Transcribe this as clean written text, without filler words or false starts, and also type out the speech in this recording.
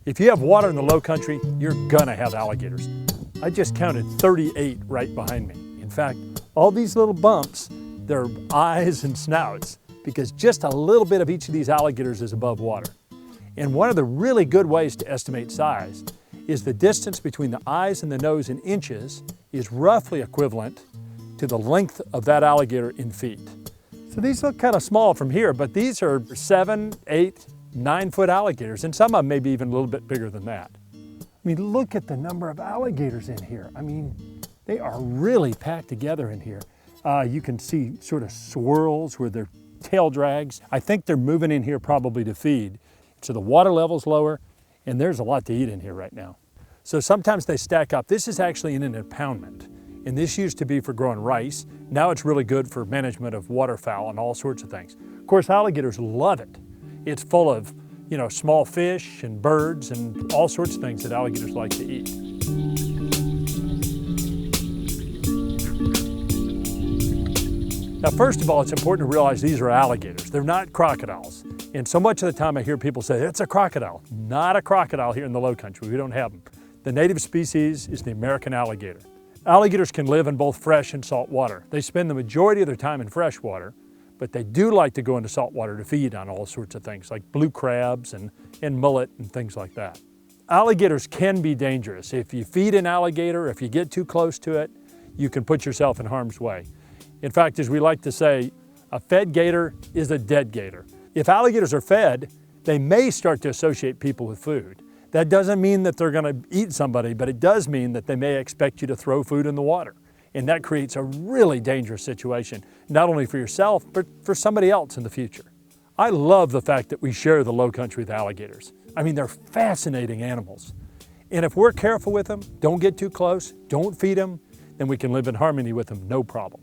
If you have water in the low country, you're gonna have alligators. I just counted 38 right behind me. In fact, all these little bumps, they're eyes and snouts, because just a little bit of each of these alligators is above water. And one of the really good ways to estimate size is the distance between the eyes and the nose in inches is roughly equivalent to the length of that alligator in feet. So these look kind of small from here, but these are 7, 8, 9-foot alligators, and some of them may be even a little bit bigger than that. I mean, look at the number of alligators in here. I mean, they are really packed together in here. You can see sort of swirls where their tail drags. I think they're moving in here probably to feed. So the water level's lower, and there's a lot to eat in here right now. So sometimes they stack up. This is actually in an impoundment, and this used to be for growing rice. Now it's really good for management of waterfowl and all sorts of things. Of course, alligators love it. It's full of, small fish and birds and all sorts of things that alligators like to eat. Now, first of all, it's important to realize these are alligators. They're not crocodiles. And so much of the time I hear people say, it's a crocodile. Not a crocodile here in the low country. We don't have them. The native species is the American alligator. Alligators can live in both fresh and salt water. They spend the majority of their time in fresh water, but they do like to go into salt water to feed on all sorts of things like blue crabs and mullet and things like that. Alligators can be dangerous. If you feed an alligator, if you get too close to it, you can put yourself in harm's way. In fact, as we like to say, a fed gator is a dead gator. If alligators are fed, they may start to associate people with food. That doesn't mean that they're going to eat somebody, but it does mean that they may expect you to throw food in the water. And that creates a really dangerous situation, not only for yourself, but for somebody else in the future. I love the fact that we share the low country with alligators. I mean, they're fascinating animals. And if we're careful with them, don't get too close, don't feed them, then we can live in harmony with them, no problem.